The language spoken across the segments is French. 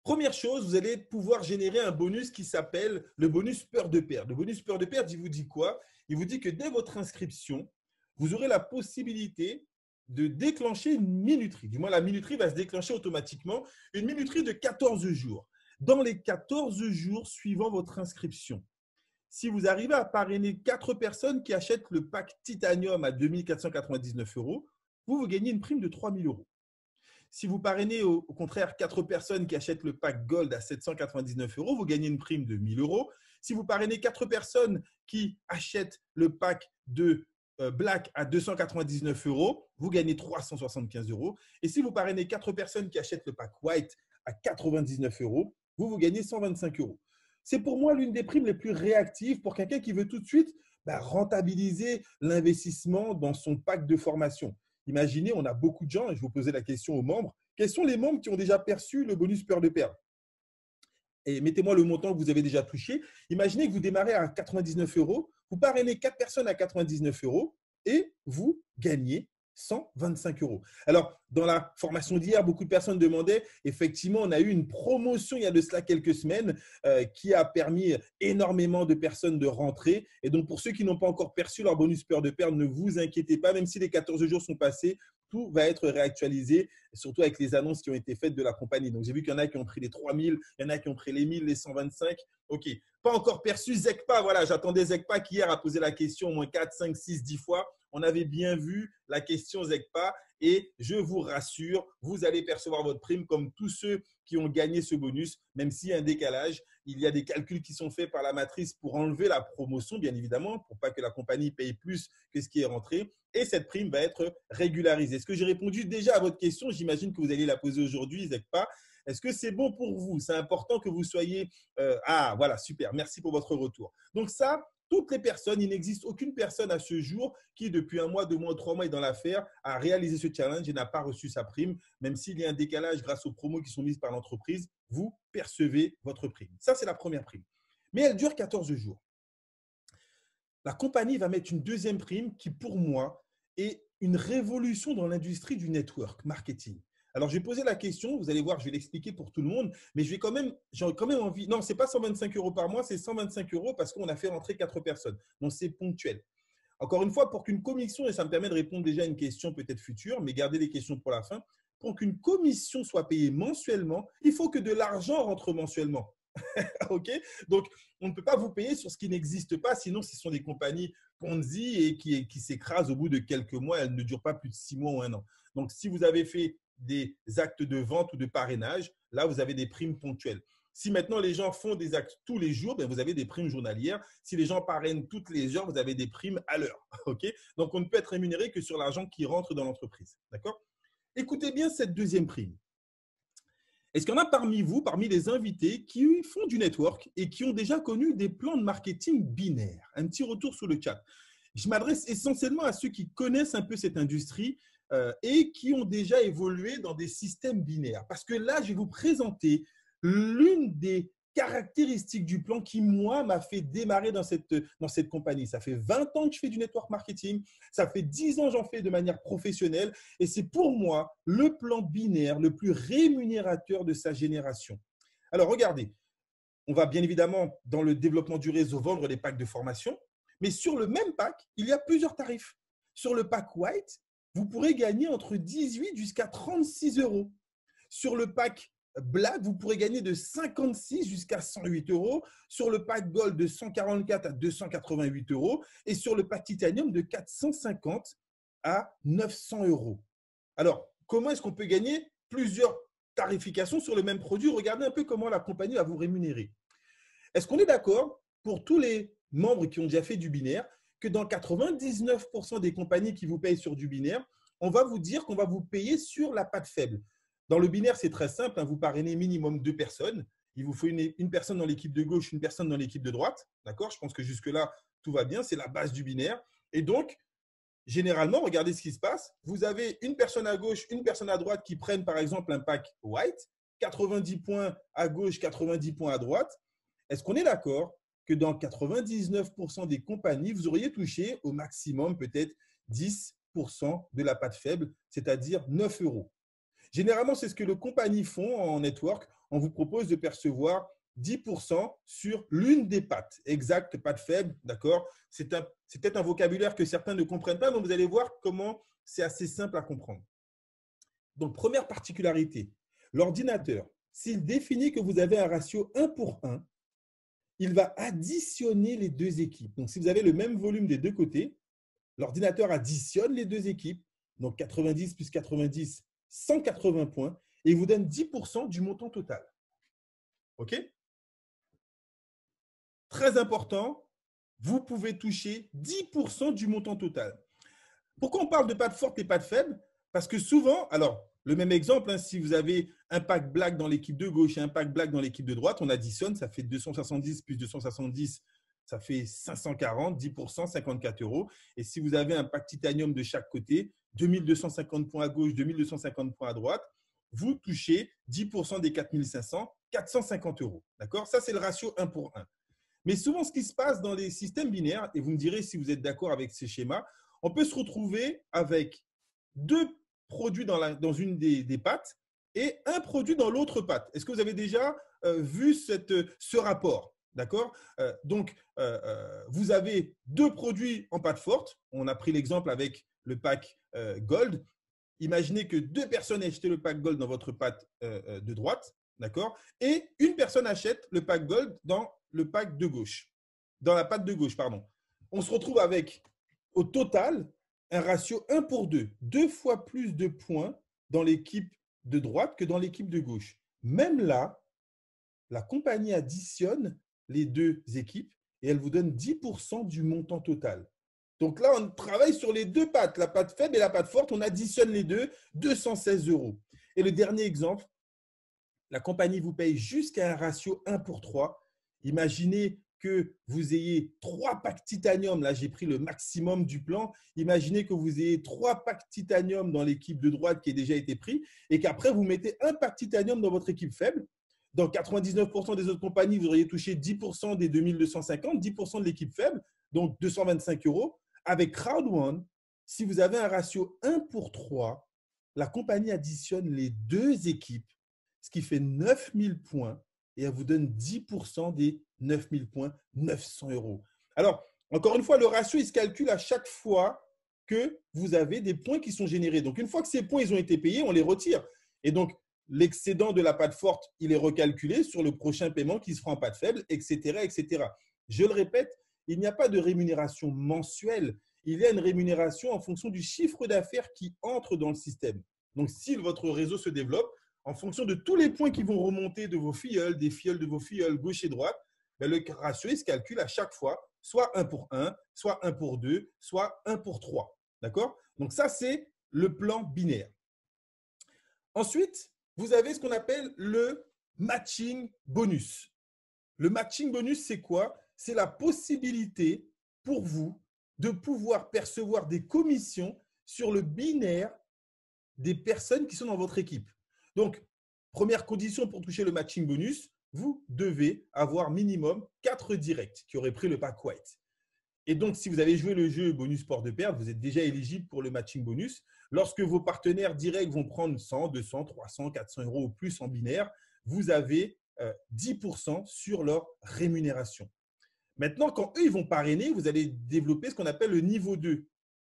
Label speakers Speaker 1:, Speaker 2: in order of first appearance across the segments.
Speaker 1: Première chose, vous allez pouvoir générer un bonus qui s'appelle le bonus peur de perdre. Le bonus peur de perdre, il vous dit quoi? Il vous dit que dès votre inscription, vous aurez la possibilité de déclencher une minuterie. Du moins, la minuterie va se déclencher automatiquement. Une minuterie de 14 jours. Dans les 14 jours suivant votre inscription, si vous arrivez à parrainer 4 personnes qui achètent le pack Titanium à 2 499 €, vous gagnez une prime de 3 000 €. Si vous parrainez au contraire 4 personnes qui achètent le pack Gold à 799 €, vous gagnez une prime de 1 000 €. Si vous parrainez 4 personnes qui achètent le pack de Black à 299 €, vous gagnez 375 €. Et si vous parrainez 4 personnes qui achètent le pack White à 99 €, vous gagnez 125 €. C'est pour moi l'une des primes les plus réactives pour quelqu'un qui veut tout de suite rentabiliser l'investissement dans son pack de formation. Imaginez, on a beaucoup de gens, et je vous posais la question aux membres, quels sont les membres qui ont déjà perçu le bonus peur de perdre? Et mettez-moi le montant que vous avez déjà touché. Imaginez que vous démarrez à 99 €, vous parrainez 4 personnes à 99 € et vous gagnez 125 €. Alors, dans la formation d'hier, beaucoup de personnes demandaient, effectivement, on a eu une promotion il y a de cela quelques semaines qui a permis énormément de personnes de rentrer. Et donc, pour ceux qui n'ont pas encore perçu leur bonus peur de perdre, ne vous inquiétez pas, même si les 14 jours sont passés, tout va être réactualisé, surtout avec les annonces qui ont été faites de la compagnie. Donc, j'ai vu qu'il y en a qui ont pris les 3000, il y en a qui ont pris les 1000, les 125. OK. Pas encore perçu Zekpa. Voilà, j'attendais Zekpa qui hier a posé la question au moins 4, 5, 6, 10 fois. On avait bien vu la question Zekpa et je vous rassure, vous allez percevoir votre prime comme tous ceux qui ont gagné ce bonus, même s'il y a un décalage. Il y a des calculs qui sont faits par la matrice pour enlever la promotion, bien évidemment, pour pas que la compagnie paye plus que ce qui est rentré. Et cette prime va être régularisée. Est-ce que j'ai répondu déjà à votre question? J'imagine que vous allez la poser aujourd'hui, Zekpa. Est-ce que c'est bon pour vous? C'est important que vous soyez… ah, voilà, super. Merci pour votre retour. Donc ça, toutes les personnes, il n'existe aucune personne à ce jour qui, depuis 1 mois, 2 mois, 3 mois est dans l'affaire, a réalisé ce challenge et n'a pas reçu sa prime. Même s'il y a un décalage grâce aux promos qui sont mises par l'entreprise, vous percevez votre prime. Ça, c'est la première prime. Mais elle dure 14 jours. La compagnie va mettre une deuxième prime qui, pour moi, est une révolution dans l'industrie du network marketing. Alors, je vais poser la question, vous allez voir, je vais l'expliquer pour tout le monde, mais j'ai quand même envie… Non, ce n'est pas 125 € par mois, c'est 125 € parce qu'on a fait rentrer 4 personnes. Donc, c'est ponctuel. Encore une fois, pour qu'une commission, et ça me permet de répondre déjà à une question peut-être future, mais gardez les questions pour la fin, pour qu'une commission soit payée mensuellement, il faut que de l'argent rentre mensuellement. OK? Donc, on ne peut pas vous payer sur ce qui n'existe pas, sinon ce sont des compagnies Ponzi et qui s'écrasent au bout de quelques mois. Elles ne durent pas plus de 6 mois ou 1 an. Donc, si vous avez fait des actes de vente ou de parrainage, là, vous avez des primes ponctuelles. Si maintenant les gens font des actes tous les jours, vous avez des primes journalières. Si les gens parrainent toutes les heures, vous avez des primes à l'heure. OK? Donc, on ne peut être rémunéré que sur l'argent qui rentre dans l'entreprise. D'accord? Écoutez bien cette deuxième prime. Est-ce qu'il y en a parmi vous, parmi les invités, qui font du network et qui ont déjà connu des plans de marketing binaires? Un petit retour sur le chat. Je m'adresse essentiellement à ceux qui connaissent un peu cette industrie et qui ont déjà évolué dans des systèmes binaires. Parce que là, je vais vous présenter l'une des caractéristiques du plan qui, moi, m'a fait démarrer dans cette compagnie. Ça fait 20 ans que je fais du network marketing. Ça fait 10 ans que j'en fais de manière professionnelle. Et c'est pour moi le plan binaire le plus rémunérateur de sa génération. Alors, regardez, on va bien évidemment, dans le développement du réseau, vendre des packs de formation. Mais sur le même pack, il y a plusieurs tarifs. Sur le pack White, vous pourrez gagner entre 18 jusqu'à 36 €. Sur le pack Black, vous pourrez gagner de 56 jusqu'à 108 €. Sur le pack Gold, de 144 à 288 €. Et sur le pack Titanium, de 450 à 900 €. Alors, comment est-ce qu'on peut gagner plusieurs tarifications sur le même produit? Regardez un peu comment la compagnie va vous rémunérer. Est-ce qu'on est d'accord pour tous les membres qui ont déjà fait du binaire que dans 99% des compagnies qui vous payent sur du binaire, on va vous dire qu'on va vous payer sur la patte faible? Dans le binaire, c'est très simple. Vous parrainez minimum 2 personnes. Il vous faut une personne dans l'équipe de gauche, une personne dans l'équipe de droite. D'accord? Je pense que jusque-là, tout va bien. C'est la base du binaire. Et donc, généralement, regardez ce qui se passe. Vous avez une personne à gauche, une personne à droite qui prennent par exemple un pack white, 90 points à gauche, 90 points à droite. Est-ce qu'on est d'accord que dans 99% des compagnies, vous auriez touché au maximum peut-être 10% de la patte faible, c'est-à-dire 9 €? Généralement, c'est ce que les compagnies font en network. on vous propose de percevoir 10% sur l'une des pattes. Exact, patte faible, d'accord? C'est peut-être un vocabulaire que certains ne comprennent pas, mais vous allez voir comment c'est assez simple à comprendre. Donc, première particularité, l'ordinateur, s'il définit que vous avez un ratio 1 pour 1, il va additionner les deux équipes. Donc, si vous avez le même volume des deux côtés, l'ordinateur additionne les deux équipes, donc 90 plus 90, 180 points, et il vous donne 10% du montant total. OK? Très important, vous pouvez toucher 10% du montant total. Pourquoi on parle de patte forte et patte faible? Parce que souvent, alors, le même exemple, hein, si vous avez un pack black dans l'équipe de gauche et un pack black dans l'équipe de droite, on additionne, ça fait 270 plus 270, ça fait 540, 10%, 54 €. Et si vous avez un pack titanium de chaque côté, 2250 points à gauche, 2250 points à droite, vous touchez 10% des 4500, 450 €. D'accord? Ça, c'est le ratio 1 pour 1. Mais souvent, ce qui se passe dans les systèmes binaires, et vous me direz si vous êtes d'accord avec ces schémas, on peut se retrouver avec deux produits dans une des pattes et un produit dans l'autre patte. Est-ce que vous avez déjà vu ce rapport? D'accord? Donc, vous avez deux produits en patte forte. On a pris l'exemple avec le pack Gold. Imaginez que deux personnes aient acheté le pack Gold dans votre patte de droite. D'accord? Et une personne achète le pack Gold dans le pack de gauche. Dans la patte de gauche, pardon. On se retrouve avec, au total, un ratio 1 pour 2. Deux fois plus de points dans l'équipe de droite que dans l'équipe de gauche. Même là, la compagnie additionne les deux équipes et elle vous donne 10% du montant total. Donc là, on travaille sur les deux pattes, la patte faible et la patte forte. On additionne les deux, 216 €. Et le dernier exemple, la compagnie vous paye jusqu'à un ratio 1 pour 3. Imaginez que vous ayez 3 packs titanium. Là, j'ai pris le maximum du plan. Imaginez que vous ayez 3 packs titanium dans l'équipe de droite qui a déjà été pris et qu'après, vous mettez un pack titanium dans votre équipe faible. Dans 99% des autres compagnies, vous auriez touché 10% des 2250, 10% de l'équipe faible, donc 225 €. Avec Crowd1, si vous avez un ratio 1 pour 3, la compagnie additionne les deux équipes, ce qui fait 9000 points et elle vous donne 10% des 9000 points, 900 €. Alors, encore une fois, le ratio, il se calcule à chaque fois que vous avez des points qui sont générés. Donc, une fois que ces points ils ont été payés, on les retire. Et donc, l'excédent de la patte forte, il est recalculé sur le prochain paiement qui se fera en patte faible, etc., etc. Je le répète, il n'y a pas de rémunération mensuelle. Il y a une rémunération en fonction du chiffre d'affaires qui entre dans le système. Donc, si votre réseau se développe, en fonction de tous les points qui vont remonter de vos filleuls, des filleuls de vos filleuls, gauche et droite, ben le ratio il se calcule à chaque fois, soit 1 pour 1, soit 1 pour 2, soit 1 pour 3. D'accord? Donc, ça, c'est le plan binaire. Ensuite, vous avez ce qu'on appelle le matching bonus. Le matching bonus, c'est quoi? C'est la possibilité pour vous de pouvoir percevoir des commissions sur le binaire des personnes qui sont dans votre équipe. Donc, première condition pour toucher le matching bonus, vous devez avoir minimum 4 directs qui auraient pris le pack white. Et donc, si vous avez joué le jeu bonus port de perte, vous êtes déjà éligible pour le matching bonus. Lorsque vos partenaires directs vont prendre 100, 200, 300, 400 € ou plus en binaire, vous avez 10% sur leur rémunération. Maintenant, quand eux, ils vont parrainer, vous allez développer ce qu'on appelle le niveau 2,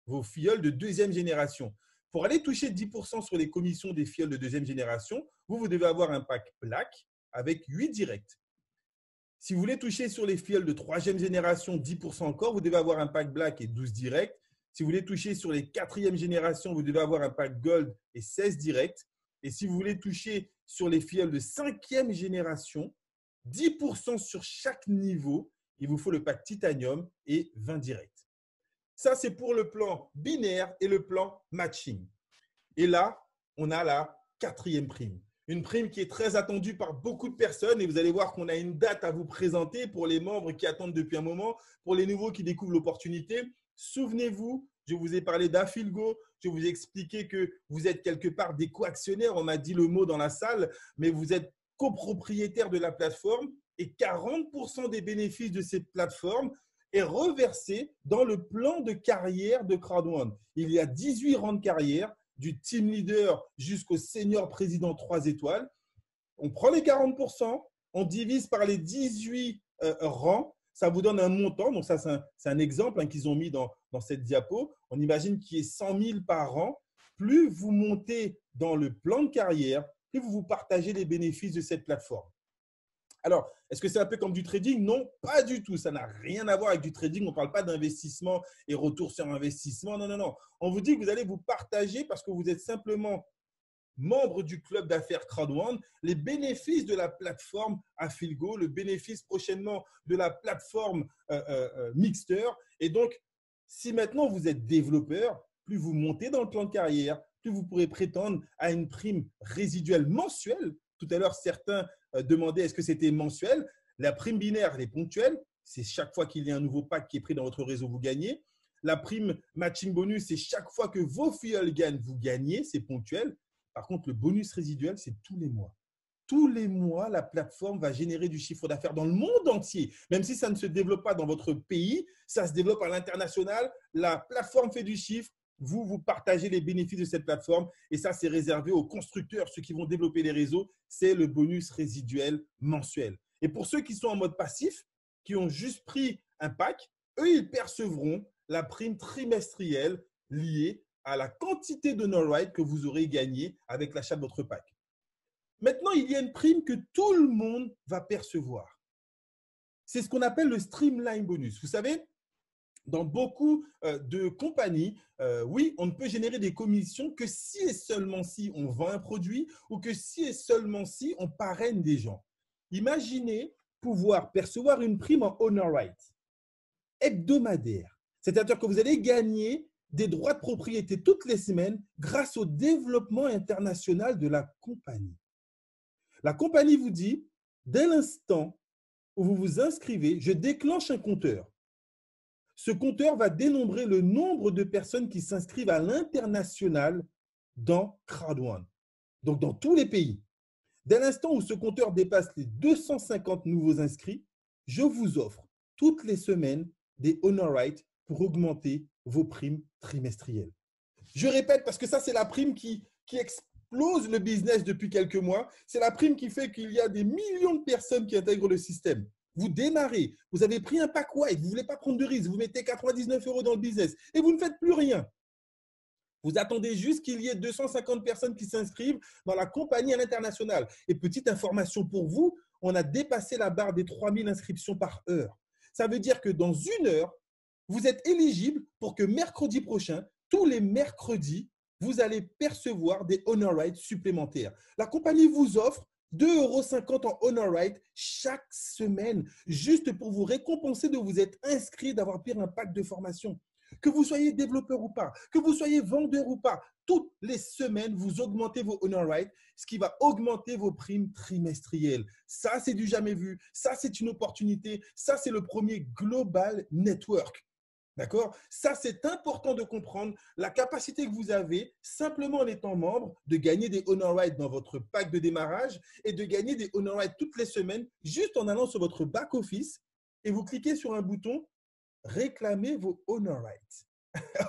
Speaker 1: vos filleuls de deuxième génération. Pour aller toucher 10% sur les commissions des filleuls de deuxième génération, vous devez avoir un pack black avec 8 directs. Si vous voulez toucher sur les filleuls de troisième génération, 10% encore, vous devez avoir un pack black et 12 directs. Si vous voulez toucher sur les quatrième génération, vous devez avoir un pack gold et 16 directs. Et si vous voulez toucher sur les filleuls de cinquième génération, 10% sur chaque niveau, il vous faut le pack titanium et 20 directs. Ça, c'est pour le plan binaire et le plan matching. Et là, on a la quatrième prime. Une prime qui est très attendue par beaucoup de personnes et vous allez voir qu'on a une date à vous présenter pour les membres qui attendent depuis un moment, pour les nouveaux qui découvrent l'opportunité. Souvenez-vous, je vous ai parlé d'Afilgo, je vous ai expliqué que vous êtes quelque part des co-actionnaires, on m'a dit le mot dans la salle, mais vous êtes copropriétaire de la plateforme et 40% des bénéfices de cette plateforme est reversé dans le plan de carrière de Crowd1. Il y a 18 rangs de carrière, du team leader jusqu'au senior président 3 étoiles. on prend les 40%, on divise par les 18 rangs, ça vous donne un montant. Donc, ça, c'est un exemple hein, qu'ils ont mis dans cette diapo. On imagine qu'il y ait 100 000 par an. Plus vous montez dans le plan de carrière, plus vous partagez les bénéfices de cette plateforme. Alors, est-ce que c'est un peu comme du trading? Non, pas du tout. Ça n'a rien à voir avec du trading. On ne parle pas d'investissement et retour sur investissement. Non, non, non. On vous dit que vous allez vous partager parce que vous êtes simplement membre du club d'affaires Crowd1, les bénéfices de la plateforme Affilgo, le bénéfice prochainement de la plateforme Mixter. Et donc, si maintenant vous êtes développeur, plus vous montez dans le plan de carrière, plus vous pourrez prétendre à une prime résiduelle mensuelle. Tout à l'heure, certains demandaient est-ce que c'était mensuel. La prime binaire, elle est ponctuelle. C'est chaque fois qu'il y a un nouveau pack qui est pris dans votre réseau, vous gagnez. La prime matching bonus, c'est chaque fois que vos filleuls gagnent, vous gagnez. C'est ponctuel. Par contre, le bonus résiduel, c'est tous les mois. Tous les mois, la plateforme va générer du chiffre d'affaires dans le monde entier. Même si ça ne se développe pas dans votre pays, ça se développe à l'international. La plateforme fait du chiffre. Vous partagez les bénéfices de cette plateforme. Et ça, c'est réservé aux constructeurs, ceux qui vont développer les réseaux. C'est le bonus résiduel mensuel. Et pour ceux qui sont en mode passif, qui ont juste pris un pack, eux, ils percevront la prime trimestrielle liée à la quantité de no-ride que vous aurez gagné avec l'achat de votre pack. Maintenant, il y a une prime que tout le monde va percevoir. C'est ce qu'on appelle le Streamline Bonus. Vous savez, dans beaucoup de compagnies, oui, on ne peut générer des commissions que si et seulement si on vend un produit ou que si et seulement si on parraine des gens. Imaginez pouvoir percevoir une prime en honor right hebdomadaire. C'est-à-dire que vous allez gagner des droits de propriété toutes les semaines grâce au développement international de la compagnie. La compagnie vous dit, dès l'instant où vous vous inscrivez, je déclenche un compteur. Ce compteur va dénombrer le nombre de personnes qui s'inscrivent à l'international dans Crowd1, donc dans tous les pays. Dès l'instant où ce compteur dépasse les 250 nouveaux inscrits, je vous offre toutes les semaines des honor rights pour augmenter vos primes trimestrielles. Je répète parce que ça, c'est la prime qui explose le business depuis quelques mois. C'est la prime qui fait qu'il y a des millions de personnes qui intègrent le système. Vous démarrez, vous avez pris un pack white, vous ne voulez pas prendre de risque, vous mettez 99 € dans le business et vous ne faites plus rien. Vous attendez juste qu'il y ait 250 personnes qui s'inscrivent dans la compagnie à l'international. Et petite information pour vous, on a dépassé la barre des 3000 inscriptions par heure. Ça veut dire que dans une heure, vous êtes éligible pour que mercredi prochain, tous les mercredis, vous allez percevoir des honor rights supplémentaires. La compagnie vous offre 2,50 € en honor right chaque semaine, juste pour vous récompenser de vous être inscrit, d'avoir pris un pack de formation. Que vous soyez développeur ou pas, que vous soyez vendeur ou pas, toutes les semaines, vous augmentez vos honor rights, ce qui va augmenter vos primes trimestrielles. Ça, c'est du jamais vu. Ça, c'est une opportunité. Ça, c'est le premier global network. D'accord? Ça, c'est important de comprendre la capacité que vous avez, simplement en étant membre, de gagner des honor rights dans votre pack de démarrage et de gagner des honor rights toutes les semaines, juste en allant sur votre back-office et vous cliquez sur un bouton « Réclamer vos honor rights ».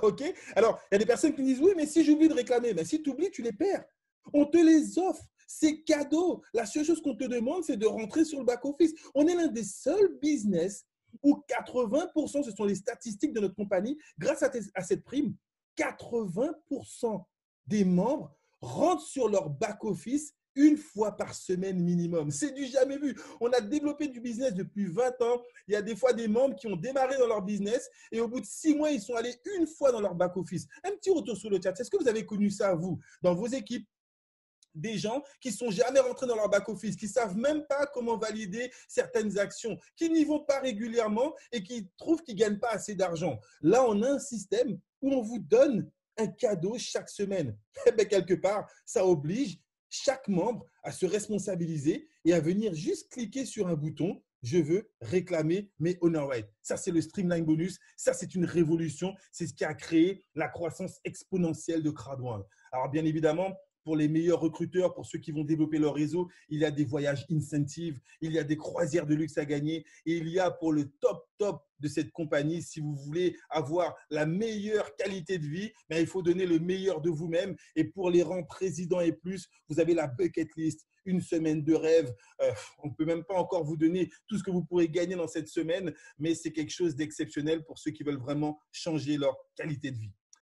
Speaker 1: OK? Alors, il y a des personnes qui disent « Oui, mais si j'oublie de réclamer, mais si tu oublies, tu les perds. » On te les offre. C'est cadeau. La seule chose qu'on te demande, c'est de rentrer sur le back-office. On est l'un des seuls business où 80%, ce sont les statistiques de notre compagnie, grâce à cette prime, 80% des membres rentrent sur leur back-office une fois par semaine minimum. C'est du jamais vu. On a développé du business depuis 20 ans. Il y a des fois des membres qui ont démarré dans leur business et au bout de 6 mois, ils sont allés une fois dans leur back-office. Un petit retour sur le chat. Est-ce que vous avez connu ça, vous, dans vos équipes? Des gens qui ne sont jamais rentrés dans leur back-office, qui ne savent même pas comment valider certaines actions, qui n'y vont pas régulièrement et qui trouvent qu'ils ne gagnent pas assez d'argent. Là, on a un système où on vous donne un cadeau chaque semaine. Et bien, quelque part, ça oblige chaque membre à se responsabiliser et à venir juste cliquer sur un bouton « Je veux réclamer mes honor rights ». Ça, c'est le Streamline Bonus. Ça, c'est une révolution. C'est ce qui a créé la croissance exponentielle de Crowd1. Alors, bien évidemment, pour les meilleurs recruteurs, pour ceux qui vont développer leur réseau. Il y a des voyages incentives, il y a des croisières de luxe à gagner. Et il y a pour le top de cette compagnie, si vous voulez avoir la meilleure qualité de vie, mais il faut donner le meilleur de vous-même. Et pour les rangs président et plus, vous avez la bucket list, une semaine de rêve. On ne peut même pas encore vous donner tout ce que vous pourrez gagner dans cette semaine, mais c'est quelque chose d'exceptionnel pour ceux qui veulent vraiment changer leur qualité de vie.